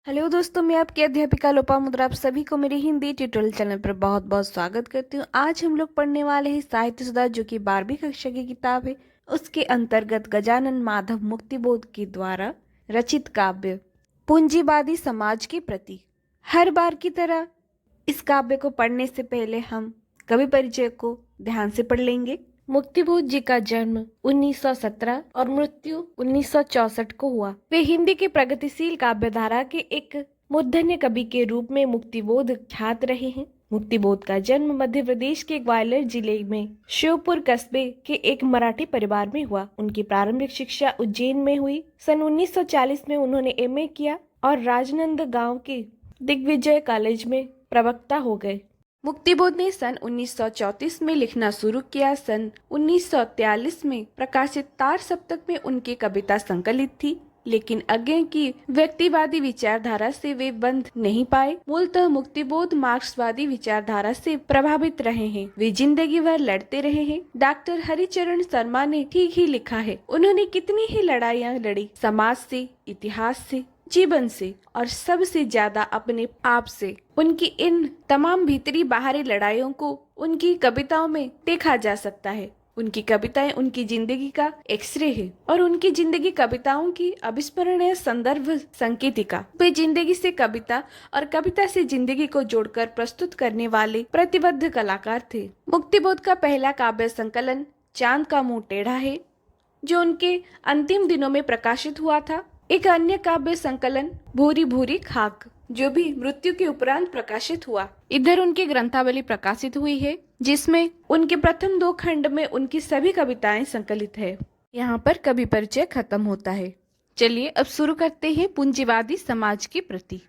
Hello दोस्तों, मैं आपकी अध्यापिका लोपामुद्रा आप सभी को मेरे हिंदी ट्यूटोरियल चैनल पर बहुत बहुत स्वागत करती हूँ। आज हम लोग पढ़ने वाले हैं साहित्य सुधा, जो कि 12वीं कक्षा की किताब है। उसके अंतर्गत गजानन माधव मुक्तिबोध के द्वारा रचित काव्य पूंजीवादी समाज के प्रति। हर बार की तरह इस काव्य को पढ़ने से पहले हम कवि परिचय को ध्यान से पढ़ लेंगे। मुक्तिबोध जी का जन्म 1917 और मृत्यु 1964 को हुआ। वे हिंदी के प्रगतिशील काव्यधारा के एक मूर्धन्य कवि के रूप में मुक्तिबोध ख्यात रहे हैं। मुक्तिबोध का जन्म मध्य प्रदेश के ग्वालियर जिले में शिवपुर कस्बे के एक मराठी परिवार में हुआ। उनकी प्रारंभिक शिक्षा उज्जैन में हुई। सन 1940 में उन्होंने एमए किया और राजनंद गांव के दिग्विजय कॉलेज में प्रवक्ता हो गए। मुक्तिबोध ने सन 1934 में लिखना शुरू किया। सन 1943 में प्रकाशित तार सप्तक में उनकी कविता संकलित थी, लेकिन आगे की व्यक्तिवादी विचारधारा से वे बंध नहीं पाए। मूलतः मुक्तिबोध मार्क्सवादी विचारधारा से प्रभावित रहे हैं। वे जिंदगी भर लड़ते रहे हैं। डॉक्टर हरिचरण शर्मा ने ठीक ही लिखा है, उन्होंने कितनी ही लड़ाइयाँ लड़ी, समाज से, इतिहास से, जीवन से और सबसे ज्यादा अपने आप से। उनकी इन तमाम भीतरी बाहरी लड़ाइयों को उनकी कविताओं में देखा जा सकता है। उनकी कविताएं उनकी जिंदगी का एक्सरे है और उनकी जिंदगी कविताओं की अविस्मरणीय संदर्भ संकेतिका। वे जिंदगी से कविता और कविता से जिंदगी को जोड़कर प्रस्तुत करने वाले प्रतिबद्ध कलाकार थे। मुक्तिबोध का पहला काव्य संकलन चांद का मुंह टेढ़ा है, जो उनके अंतिम दिनों में प्रकाशित हुआ था। एक अन्य काव्य संकलन भूरी भूरी खाक, जो भी मृत्यु के उपरांत प्रकाशित हुआ। इधर उनकी ग्रंथावली प्रकाशित हुई है, जिसमें उनके प्रथम 2 खंड में उनकी सभी कविताएं संकलित है। यहाँ पर कवि परिचय खत्म होता है। चलिए अब शुरू करते हैं पूंजीवादी समाज के प्रति।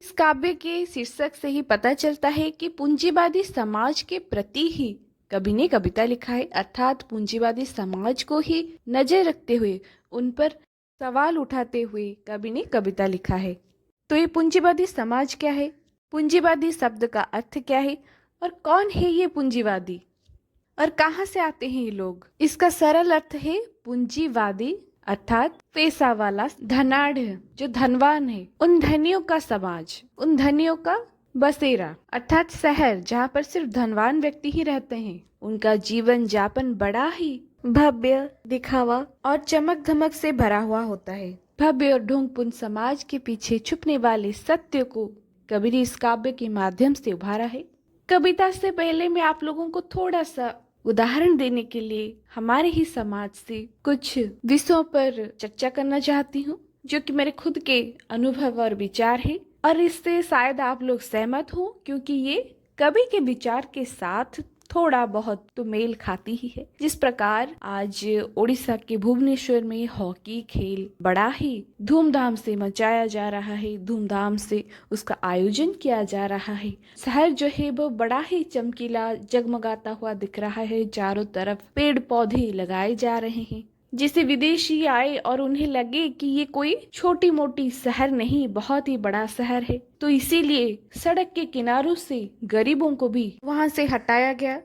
इस काव्य के शीर्षक से ही पता चलता है कि पूंजीवादी समाज के प्रति ही कवि ने कविता लिखा है, अर्थात पूंजीवादी समाज को ही नजर रखते हुए, उन पर सवाल उठाते हुए कवि ने कविता लिखा है। तो ये पूंजीवादी समाज क्या है, पूंजीवादी शब्द का अर्थ क्या है और कौन है ये पूंजीवादी और कहाँ से आते हैं ये लोग। इसका सरल अर्थ है पूंजीवादी अर्थात पैसा वाला, धनाढ़, जो धनवान है, उन धनियों का समाज, उन धनियों का बसेरा अर्थात शहर, जहाँ पर सिर्फ धनवान व्यक्ति ही रहते हैं। उनका जीवन यापन बड़ा ही भव्य, दिखावा और चमक धमक से भरा हुआ होता है। भव्य और ढोंगपूर्ण समाज के पीछे छुपने वाले सत्य को कवि ने इस काव्य के माध्यम से उभारा है। कविता से पहले मैं आप लोगों को थोड़ा सा उदाहरण देने के लिए हमारे ही समाज से कुछ विषयों पर चर्चा करना चाहती हूँ, जो कि मेरे खुद के अनुभव और विचार है, और इससे शायद आप लोग सहमत हो, क्योंकि ये कवि के विचार के साथ थोड़ा बहुत तो मेल खाती ही है। जिस प्रकार आज ओडिशा के भुवनेश्वर में हॉकी खेल बड़ा ही धूमधाम से मचाया जा रहा है, धूमधाम से उसका आयोजन किया जा रहा है। शहर जो है वो बड़ा ही चमकीला जगमगाता हुआ दिख रहा है, चारों तरफ पेड़ पौधे लगाए जा रहे हैं, जिसे विदेशी आए और उन्हें लगे कि ये कोई छोटी मोटी शहर नहीं, बहुत ही बड़ा शहर है। तो इसीलिए सड़क के किनारों से गरीबों को भी वहां से हटाया गया,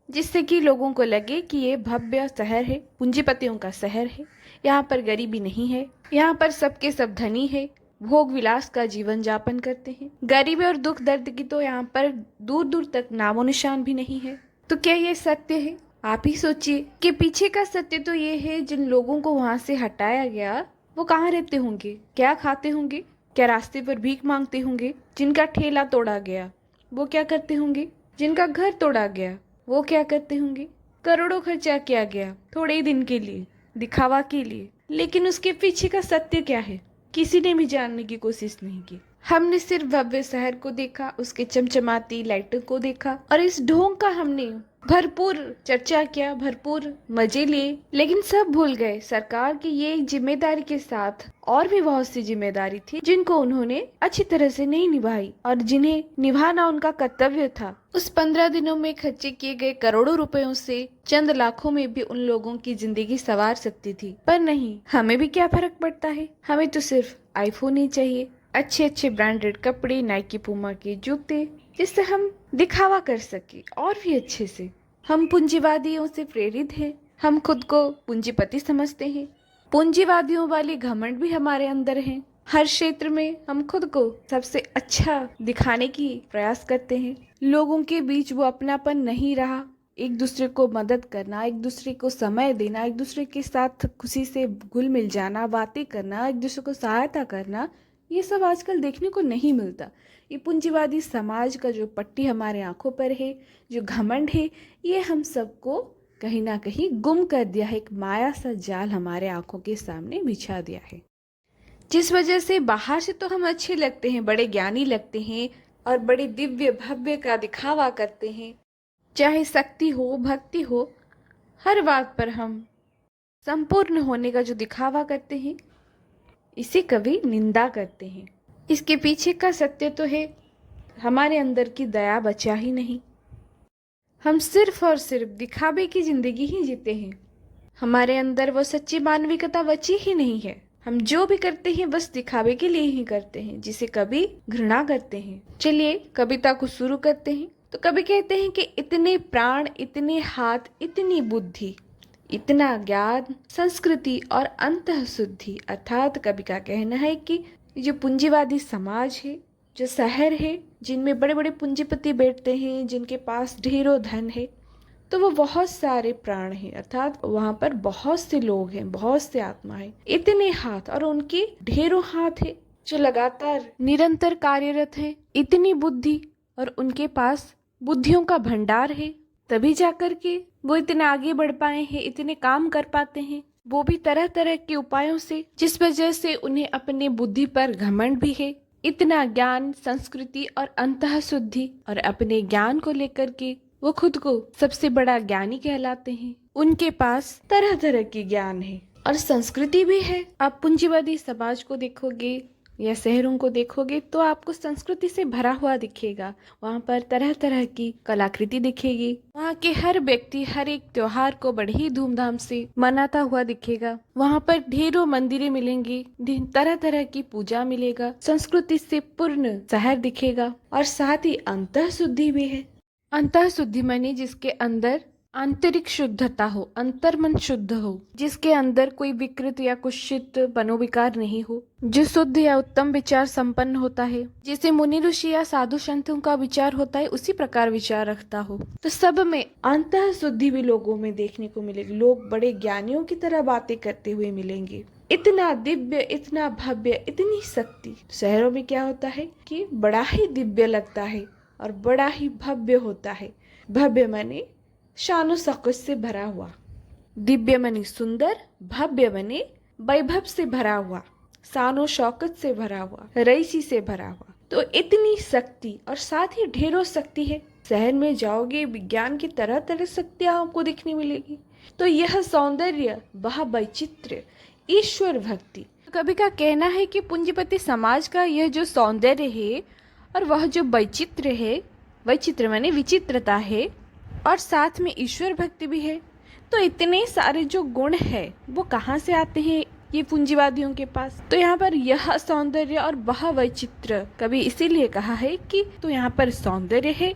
जिससे कि लोगों को लगे कि ये भव्य शहर है, पूंजीपतियों का शहर है। यहाँ पर गरीबी नहीं है, यहाँ पर सबके सब धनी है, भोग विलास का जीवन यापन करते हैं। गरीबी और दुख दर्द की तो यहाँ पर दूर दूर तक नामो निशान भी नहीं है। तो क्या ये सत्य है? आप ही सोचिए कि पीछे का सत्य तो ये है, जिन लोगों को वहां से हटाया गया वो कहाँ रहते होंगे, क्या खाते होंगे, क्या रास्ते पर भीख मांगते होंगे। जिनका ठेला तोड़ा गया वो क्या करते होंगे, जिनका घर तोड़ा गया वो क्या करते होंगे। करोड़ों खर्चा किया गया थोड़े ही दिन के लिए, दिखावा के लिए, लेकिन उसके पीछे का सत्य क्या है किसी ने भी जानने की कोशिश नहीं की। हमने सिर्फ भव्य शहर को देखा, उसके चमचमाती लाइटों को देखा और इस ढोंग का हमने भरपूर चर्चा किया, भरपूर मजे लिए, लेकिन सब भूल गए सरकार की ये जिम्मेदारी के साथ और भी बहुत सी जिम्मेदारी थी, जिनको उन्होंने अच्छी तरह से नहीं निभाई और जिन्हें निभाना उनका कर्तव्य था। उस 15 दिनों में खर्चे किए गए करोड़ों रुपयों से चंद लाखों में भी उन लोगों की जिंदगी संवार सकती थी, पर नहीं, हमें भी क्या फर्क पड़ता है। हमें तो सिर्फ आईफोन ही चाहिए, अच्छे अच्छे ब्रांडेड कपड़े, नाइकी पूमा के जूते, जिससे हम दिखावा कर सके और भी अच्छे से। हम पूंजीवादियों से प्रेरित हैं, हम खुद को पूंजीपति समझते हैं, पूंजीवादियों वाले घमंड भी हमारे अंदर हैं। हर क्षेत्र में हम खुद को सबसे अच्छा दिखाने की प्रयास करते हैं। लोगों के बीच वो अपनापन नहीं रहा। एक दूसरे को मदद करना, एक दूसरे को समय देना, एक दूसरे के साथ खुशी से घुल मिल जाना, बातें करना, एक दूसरे को सहायता करना, ये सब आजकल देखने को नहीं मिलता। ये पूंजीवादी समाज का जो पट्टी हमारे आंखों पर है, जो घमंड है, ये हम सबको कहीं ना कहीं गुम कर दिया है। एक माया सा जाल हमारे आंखों के सामने बिछा दिया है, जिस वजह से बाहर से तो हम अच्छे लगते हैं, बड़े ज्ञानी लगते हैं और बड़े दिव्य भव्य का दिखावा करते हैं। चाहे शक्ति हो, भक्ति हो, हर बात पर हम संपूर्ण होने का जो दिखावा करते हैं, इसे कभी निंदा करते हैं। इसके पीछे का सत्य तो है, हमारे अंदर की दया बचा ही नहीं। हम सिर्फ और सिर्फ दिखावे की जिंदगी ही जीते हैं। हमारे अंदर वो सच्ची मानविकता बची ही नहीं है। हम जो भी करते हैं बस दिखावे के लिए ही करते हैं, जिसे कभी घृणा करते हैं। चलिए कविता को शुरू करते हैं। तो कवि कहते हैं कि इतने प्राण, इतने हाथ, इतनी बुद्धि, इतना ज्ञान, संस्कृति और अंतःशुद्धि। अर्थात कवि का कहना है कि जो पूंजीवादी समाज है, जो शहर है, जिनमें बड़े बड़े पूंजीपति बैठते हैं, जिनके पास ढेरों धन है, तो वो बहुत सारे प्राण हैं, अर्थात वहाँ पर बहुत से लोग हैं, बहुत से आत्मा है। इतने हाथ, और उनके ढेरों हाथ है जो लगातार निरंतर कार्यरत हैं। इतनी बुद्धि, और उनके पास बुद्धियों का भंडार है, तभी जाकर के वो इतने आगे बढ़ पाए हैं, इतने काम कर पाते हैं, वो भी तरह तरह के उपायों से, जिस वजह से उन्हें अपने बुद्धि पर घमंड भी है। इतना ज्ञान, संस्कृति और अंतःशुद्धि, और अपने ज्ञान को लेकर के वो खुद को सबसे बड़ा ज्ञानी कहलाते हैं। उनके पास तरह तरह की ज्ञान है और संस्कृति भी है। आप पूंजीवादी समाज को देखोगे या शहरों को देखोगे तो आपको संस्कृति से भरा हुआ दिखेगा। वहाँ पर तरह तरह की कलाकृति दिखेगी। वहाँ के हर व्यक्ति हर एक त्योहार को बड़े ही धूमधाम से मनाता हुआ दिखेगा। वहाँ पर ढेरों मंदिरें मिलेंगी, तरह तरह की पूजा मिलेगा, संस्कृति से पूर्ण शहर दिखेगा। और साथ ही अंतःशुद्धि भी है। अंतःशुद्धि माने जिसके अंदर आंतरिक शुद्धता हो, अंतर्मन शुद्ध हो, जिसके अंदर कोई विकृत या कुत्सित मनोविकार नहीं हो, जो शुद्ध या उत्तम विचार संपन्न होता है, जैसे मुनि ऋषि या साधु संतों का विचार होता है, उसी प्रकार विचार रखता हो। तो सब में अंतःशुद्धि भी लोगों में देखने को मिलेगी। लोग बड़े ज्ञानियों की तरह बातें करते हुए मिलेंगे। इतना दिव्य, इतना भव्य, इतनी शक्ति। शहरों में क्या होता है कि बड़ा ही दिव्य लगता है और बड़ा ही भव्य होता है। भव्य माने शानो शौकत से भरा हुआ, दिव्य माने सुंदर, भव्य माने वैभव से भरा हुआ, शानो शौकत से भरा हुआ, रईसी से भरा हुआ। तो इतनी शक्ति, और साथ ही ढेरों शक्ति है। शहर में जाओगे, विज्ञान की तरह तरह शक्तियां आपको दिखने मिलेगी। तो यह सौंदर्य, वह वैचित्र्य, ईश्वर भक्ति। कवि का कहना है कि पूंजीपति समाज का यह जो सौंदर्य है और वह जो वैचित्र्य है, वैचित्र्य माने विचित्रता है, और साथ में ईश्वर भक्ति भी है। तो इतने सारे जो गुण है वो कहाँ से आते हैं ये पूंजीवादियों के पास? तो यहाँ पर यह सौंदर्य और वह वैचित्र, कभी इसीलिए कहा है कि तो यहाँ पर सौंदर्य है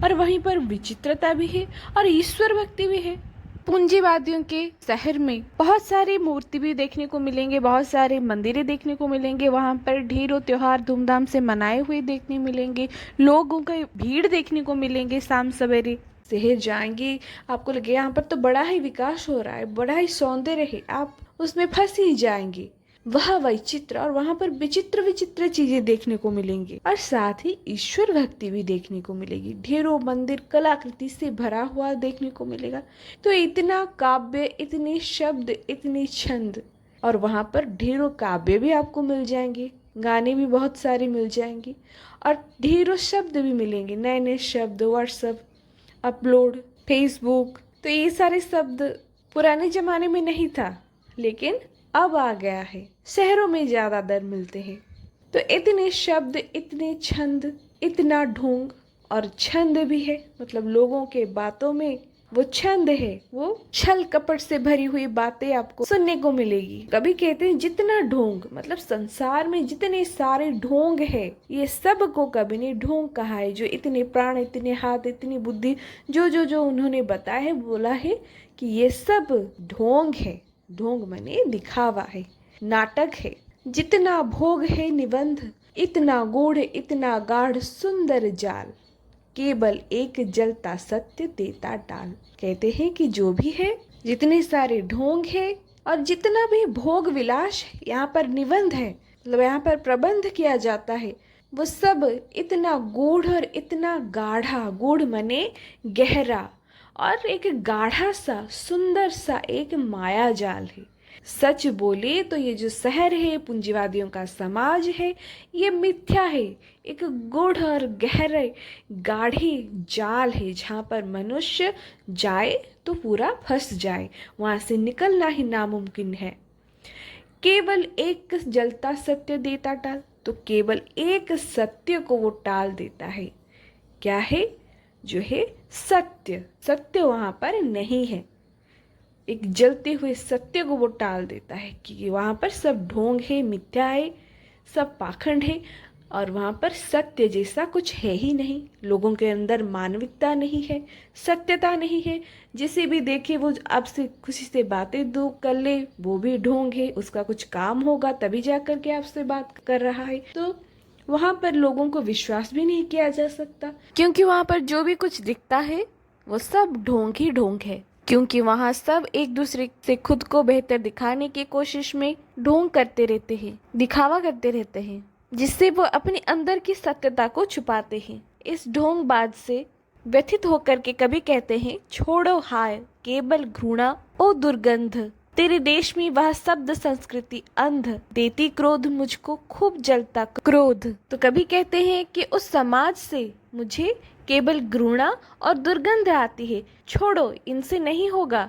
और वहीं पर विचित्रता भी है और ईश्वर भक्ति भी है। पूंजीवादियों के शहर में बहुत सारी मूर्ति भी देखने को मिलेंगे, बहुत सारे मंदिरें देखने को मिलेंगे। वहाँ पर ढेरों त्योहार धूमधाम से मनाए हुए देखने मिलेंगे। लोगों का भीड़ देखने को मिलेंगे। शाम सवेरे शहर जाएंगे, आपको लगे यहाँ पर तो बड़ा ही विकास हो रहा है, बड़ा ही सौंदर्य है, आप उसमें फंस ही जाएंगे। वह वैचित्र, और वहाँ पर विचित्र विचित्र चीजें देखने को मिलेंगी, और साथ ही ईश्वर भक्ति भी देखने को मिलेगी। ढेरों मंदिर कलाकृति से भरा हुआ देखने को मिलेगा। तो इतना काव्य, इतने शब्द, इतने छंद, और वहाँ पर ढेरों काव्य भी आपको मिल जाएंगे, गाने भी बहुत सारे मिल जाएंगे, और ढेरों शब्द भी मिलेंगे, नए नए शब्द। व्हाट्सएप, अपलोड, फेसबुक, तो ये सारे शब्द पुराने जमाने में नहीं था, लेकिन अब आ गया है। शहरों में ज्यादा दर मिलते हैं। तो इतने शब्द, इतने छंद, इतना ढोंग, और छंद भी है, मतलब लोगों के बातों में वो छंद है, वो छल कपट से भरी हुई बातें आपको सुनने को मिलेगी। कभी कहते हैं जितना ढोंग, मतलब संसार में जितने सारे ढोंग है, ये सब को कभी ने ढोंग कहा है। जो इतने प्राण, इतने हाथ, इतनी बुद्धि, जो उन्होंने बताया है, बोला है कि ये सब ढोंग है। ढोंग माने दिखावा है, नाटक है, जितना भोग है निबंध, इतना गूढ़ इतना गाढ़ सुंदर जाल, केवल एक जलता सत्य देता टाल। कहते हैं कि जो भी है, जितने सारे ढोंग है और जितना भी भोग विलास यहाँ पर निबंध है, मतलब यहाँ पर प्रबंध किया जाता है, वो सब इतना गूढ़ और इतना गाढ़ा, गूढ़ मने गहरा, और एक गाढ़ा सा सुंदर सा एक माया जाल है। सच बोले तो ये जो शहर है, पूंजीवादियों का समाज है, ये मिथ्या है, एक गूढ़ और गहरे गाढ़ी जाल है जहाँ पर मनुष्य जाए तो पूरा फंस जाए, वहाँ से निकलना ही नामुमकिन है। केवल एक जलता सत्य देता टाल, तो केवल एक सत्य को वो टाल देता है। क्या है? जो है सत्य। सत्य वहाँ पर नहीं है। एक जलते हुए सत्य को वो टाल देता है कि वहाँ पर सब ढोंग है, मिथ्या है, सब पाखंड है, और वहाँ पर सत्य जैसा कुछ है ही नहीं। लोगों के अंदर मानविकता नहीं है, सत्यता नहीं है। जिसे भी देखे वो आपसे खुशी से बातें दो कर ले, वो भी ढोंग है, उसका कुछ काम होगा तभी जा कर के आपसे बात कर रहा है। तो वहाँ पर लोगों को विश्वास भी नहीं किया जा सकता, क्योंकि वहाँ पर जो भी कुछ दिखता है वो सब ढोंग ही ढोंग है। क्योंकि वहाँ सब एक दूसरे से खुद को बेहतर दिखाने की कोशिश में ढोंग करते रहते हैं, दिखावा करते रहते हैं, जिससे वो अपने अंदर की सत्यता को छुपाते हैं। इस ढोंगबाज से व्यथित होकर के कभी कहते हैं, छोड़ो हाय केवल घृणा ओ दुर्गंध, तेरे देश में वह शब्द संस्कृति अंध, देती क्रोध मुझको खूब जलता क्रोध। तो कभी कहते हैं कि उस समाज से मुझे केवल घृणा और दुर्गंध आती है, छोड़ो, इनसे नहीं होगा,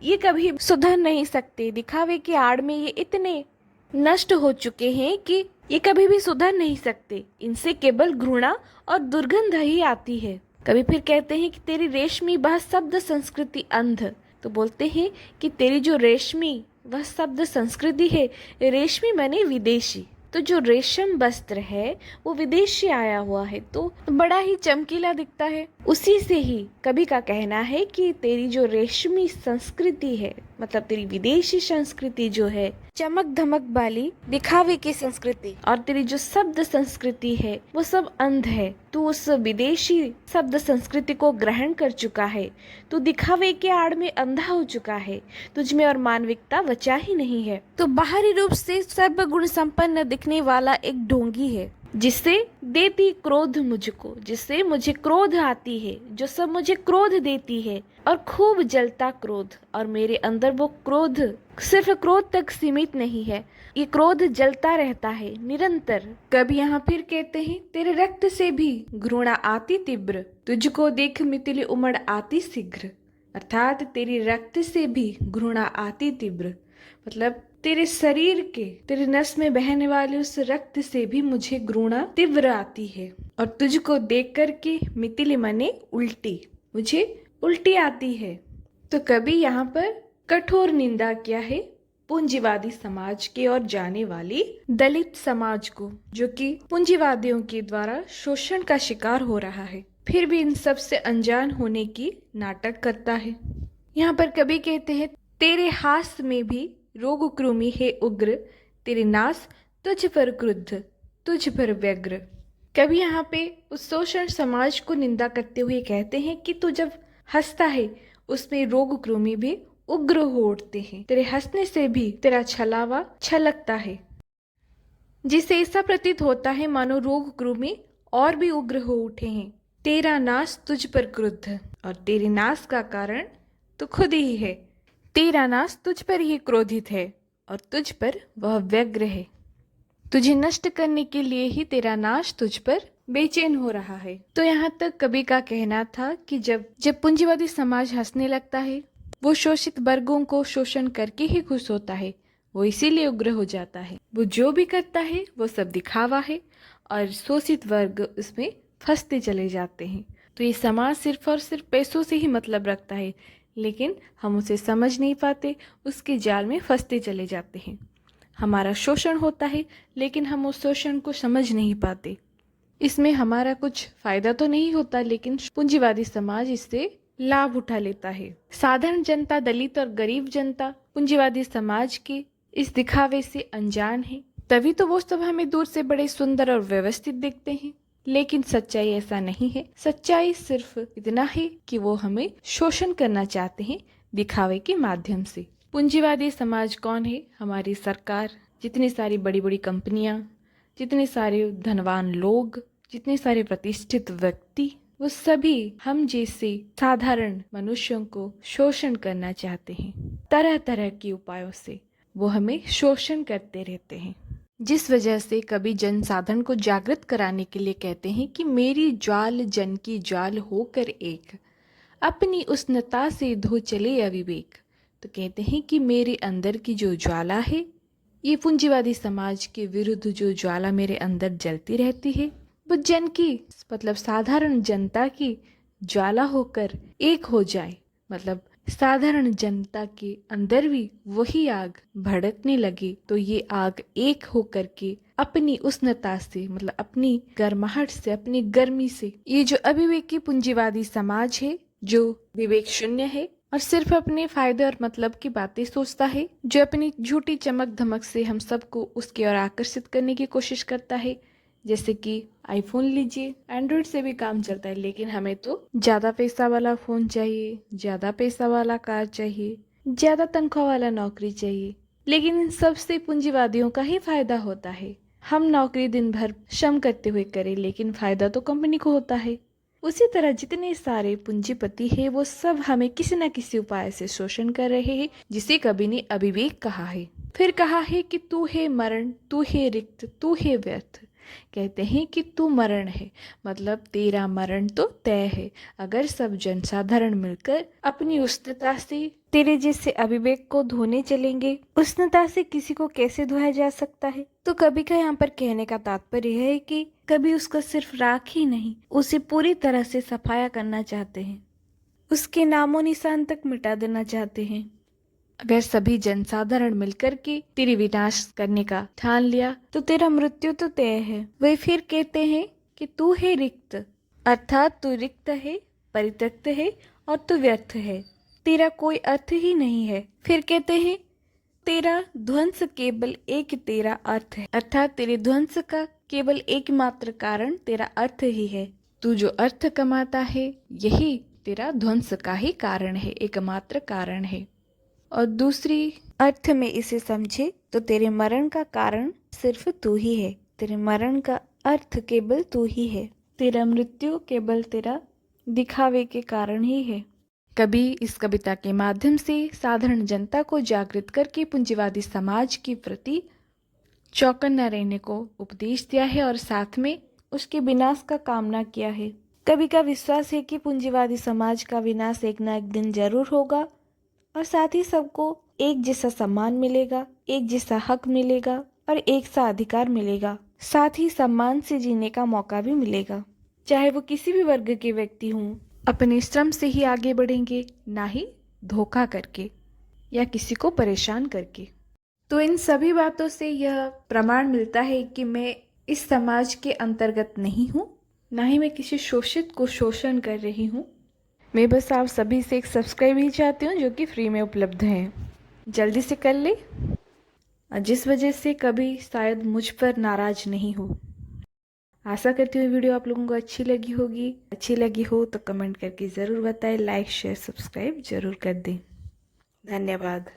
ये कभी सुधर नहीं सकते, दिखावे की आड़ में ये इतने नष्ट हो चुके हैं कि ये कभी भी सुधर नहीं सकते, इनसे केवल घृणा और दुर्गंध ही आती है। कभी फिर कहते हैं कि तेरी रेशमी वह शब्द संस्कृति अंध, तो बोलते हैं कि तेरी जो रेशमी वह शब्द संस्कृति है, रेशमी माने विदेशी, तो जो रेशम वस्त्र है वो विदेश से आया हुआ है, तो बड़ा ही चमकीला दिखता है। उसी से ही कवि का कहना है कि तेरी जो रेशमी संस्कृति है, मतलब तेरी विदेशी संस्कृति जो है, चमक धमक वाली दिखावे की संस्कृति, और तेरी जो शब्द संस्कृति है वो सब अंध है। तू उस विदेशी शब्द संस्कृति को ग्रहण कर चुका है, तू दिखावे के आड़ में अंधा हो चुका है, तुझ में और मानविकता बचा ही नहीं है। तो बाहरी रूप से सर्व गुण संपन्न दिखने वाला एक ढोंगी है, जिससे देती क्रोध मुझको, जिससे मुझे क्रोध आती है, जो सब मुझे क्रोध देती है, और खूब जलता क्रोध, और मेरे अंदर वो क्रोध सिर्फ क्रोध तक सीमित नहीं है, ये क्रोध जलता रहता है निरंतर। कभी यहाँ फिर कहते हैं, तेरे रक्त से भी घृणा आती तीव्र, तुझको देख मितिली उमड़ आती शीघ्र। अर्थात तेरी रक्त से भी घृणा आती तीव्र, मतलब तेरे शरीर के, तेरे नस में बहने वाले उस रक्त से भी मुझे घृणा तीव्र आती है, और तुझको देख करके मितिली मने उल्टी, मुझे उल्टी आती है। तो कभी यहाँ पर कठोर निंदा किया है पूंजीवादी समाज के और जाने वाली दलित समाज को, जो कि पूंजीवादियों के द्वारा शोषण का शिकार हो रहा है, फिर भी इन सब से अनजान होने की नाटक करता है। यहाँ पर कभी कहते हैं, तेरे हास में भी रोग कृमि है उग्र, तेरे नास तुझ पर क्रुद्ध तुझ पर व्यग्र। कभी यहाँ पे उस शोषण समाज को निंदा करते हुए कहते हैं कि तू जब हंसता है उसमें रोग कृमि भी उग्र हो उठते हैं, तेरे हंसने से भी तेरा छलावा छलकता है, जिससे ऐसा प्रतीत होता है मानो रोग कृमि और भी उग्र हो उठे हैं। तेरा नाश तुझ पर क्रुद्ध, और तेरे नाश का कारण तो खुद ही है, तेरा नाश तुझ पर ही क्रोधित है और तुझ पर वह व्यग्र है। तुझे नष्ट करने के लिए ही तेरा नाश तुझ पर बेचैन हो रहा है। तो यहाँ तक कवि का कहना था कि जब पूंजीवादी समाज हंसने लगता है, वो शोषित वर्गों को शोषण करके ही खुश होता है, वो इसीलिए उग्र हो जाता है। वो जो भी करता है वो सब दिखावा है, और शोषित वर्ग उसमें फंसते चले जाते हैं। तो ये समाज सिर्फ और सिर्फ पैसों से ही मतलब रखता है, लेकिन हम उसे समझ नहीं पाते, उसके जाल में फंसते चले जाते हैं। हमारा शोषण होता है, लेकिन हम उस शोषण को समझ नहीं पाते। इसमें हमारा कुछ फायदा तो नहीं होता, लेकिन पूंजीवादी समाज इससे लाभ उठा लेता है। साधारण जनता, दलित और गरीब जनता पूंजीवादी समाज के इस दिखावे से अनजान है। तभी तो वो सब हमें दूर से बड़े सुंदर और व्यवस्थित दिखते हैं। लेकिन सच्चाई ऐसा नहीं है। सच्चाई सिर्फ इतना है कि वो हमें शोषण करना चाहते हैं दिखावे के माध्यम से। पूंजीवादी समाज कौन है? हमारी सरकार, जितनी सारी बड़ी बड़ी कंपनियां, जितने सारे धनवान लोग, जितने सारे प्रतिष्ठित व्यक्ति, वो सभी हम जैसे साधारण मनुष्यों को शोषण करना चाहते हैं। तरह तरह के उपायों से वो हमें शोषण करते रहते हैं, जिस वजह से कभी जनसाधारण को जागृत कराने के लिए कहते हैं कि मेरी ज्वाल जन की ज्वाल होकर एक, अपनी उष्णता से धो चले अविवेक। तो कहते हैं कि मेरे अंदर की जो ज्वाला है, ये पूंजीवादी समाज के विरुद्ध जो ज्वाला मेरे अंदर जलती रहती है, वो जन की मतलब साधारण जनता की ज्वाला होकर एक हो जाए। मतलब साधारण जनता के अंदर भी वही आग भड़कने लगे, तो ये आग एक होकर के अपनी उष्णता से मतलब अपनी गर्माहट से, अपनी गर्मी से, ये जो अविवेकी पूंजीवादी समाज है, जो विवेक शून्य है और सिर्फ अपने फायदे और मतलब की बातें सोचता है, जो अपनी झूठी चमक धमक से हम सबको उसकी ओर आकर्षित करने की कोशिश करता है। जैसे कि आईफोन लीजिए, एंड्रॉइड से भी काम चलता है, लेकिन हमें तो ज्यादा पैसा वाला फोन चाहिए, ज्यादा पैसा वाला कार चाहिए, ज्यादा तनख्वाह वाला नौकरी चाहिए। लेकिन इन सब से पूंजीवादियों का ही फायदा होता है। हम नौकरी दिन भर श्रम करते हुए करें, लेकिन फायदा तो कंपनी को होता है। उसी तरह जितने सारे पूंजीपति हैं, वो सब हमें किसी न किसी उपाय से शोषण कर रहे हैं, जिसे कवि ने अविवेक कहा है। फिर कहा है कि तू है मरण, तू है रिक्त, तू है व्यर्थ। कहते हैं कि तू मरण है, मतलब तेरा मरण तो तय है। अगर सब जनसाधारण मिलकर अपनी उष्णता से तेरे जैसे अविवेक को धोने चलेंगे, उष्णता से किसी को कैसे धोया जा सकता है? तो कवि का यहाँ पर कहने का तात्पर्य है कि कभी उसका सिर्फ राख ही नहीं, उसे पूरी तरह से सफाया करना चाहते हैं, उसके नामो निशान तक मिटा देना चाहते हैं। अगर सभी जनसाधारण मिलकर के तेरी विनाश करने का ठान लिया, तो तेरा मृत्यु तो तय है। वे फिर कहते हैं कि तू है रिक्त, अर्थात तू रिक्त है, परित्यक्त है और तू व्यर्थ है, तेरा कोई अर्थ ही नहीं है। फिर कहते हैं तेरा ध्वंस केवल एक तेरा अर्थ है, अर्थात तेरे ध्वंस का केवल एकमात्र कारण तेरा अर्थ ही है। तू जो अर्थ कमाता है, यही तेरा ध्वंस का ही कारण है, एकमात्र कारण है। और दूसरी अर्थ में इसे समझे तो तेरे मरण का कारण सिर्फ तू ही है, तेरे मरण का अर्थ केवल तू ही है, तेरा मृत्यु केवल तेरा दिखावे के कारण ही है। कभी इस कविता के माध्यम से साधारण जनता को जागृत करके पूंजीवादी समाज के प्रति चौकन्ना रहने को उपदेश दिया है और साथ में उसके विनाश का कामना किया है। कवि का विश्वास है कि पूंजीवादी समाज का विनाश एक न एक दिन जरूर होगा और साथ ही सबको एक जैसा सम्मान मिलेगा, एक जैसा हक मिलेगा और एक सा अधिकार मिलेगा। साथ ही सम्मान से जीने का मौका भी मिलेगा, चाहे वो किसी भी वर्ग के व्यक्ति हों। अपने श्रम से ही आगे बढ़ेंगे, ना ही धोखा करके या किसी को परेशान करके। तो इन सभी बातों से यह प्रमाण मिलता है कि मैं इस समाज के अंतर्गत नहीं हूँ, ना ही मैं किसी शोषित को शोषण कर रही हूँ। मैं बस आप सभी से एक सब्सक्राइब ही चाहती हूँ, जो कि फ्री में उपलब्ध है। जल्दी से कर ले, जिस वजह से कभी शायद मुझ पर नाराज नहीं हो। आशा करती हूँ वीडियो आप लोगों को अच्छी लगी होगी। अच्छी लगी हो तो कमेंट करके ज़रूर बताएं, लाइक शेयर सब्सक्राइब जरूर कर दें। धन्यवाद।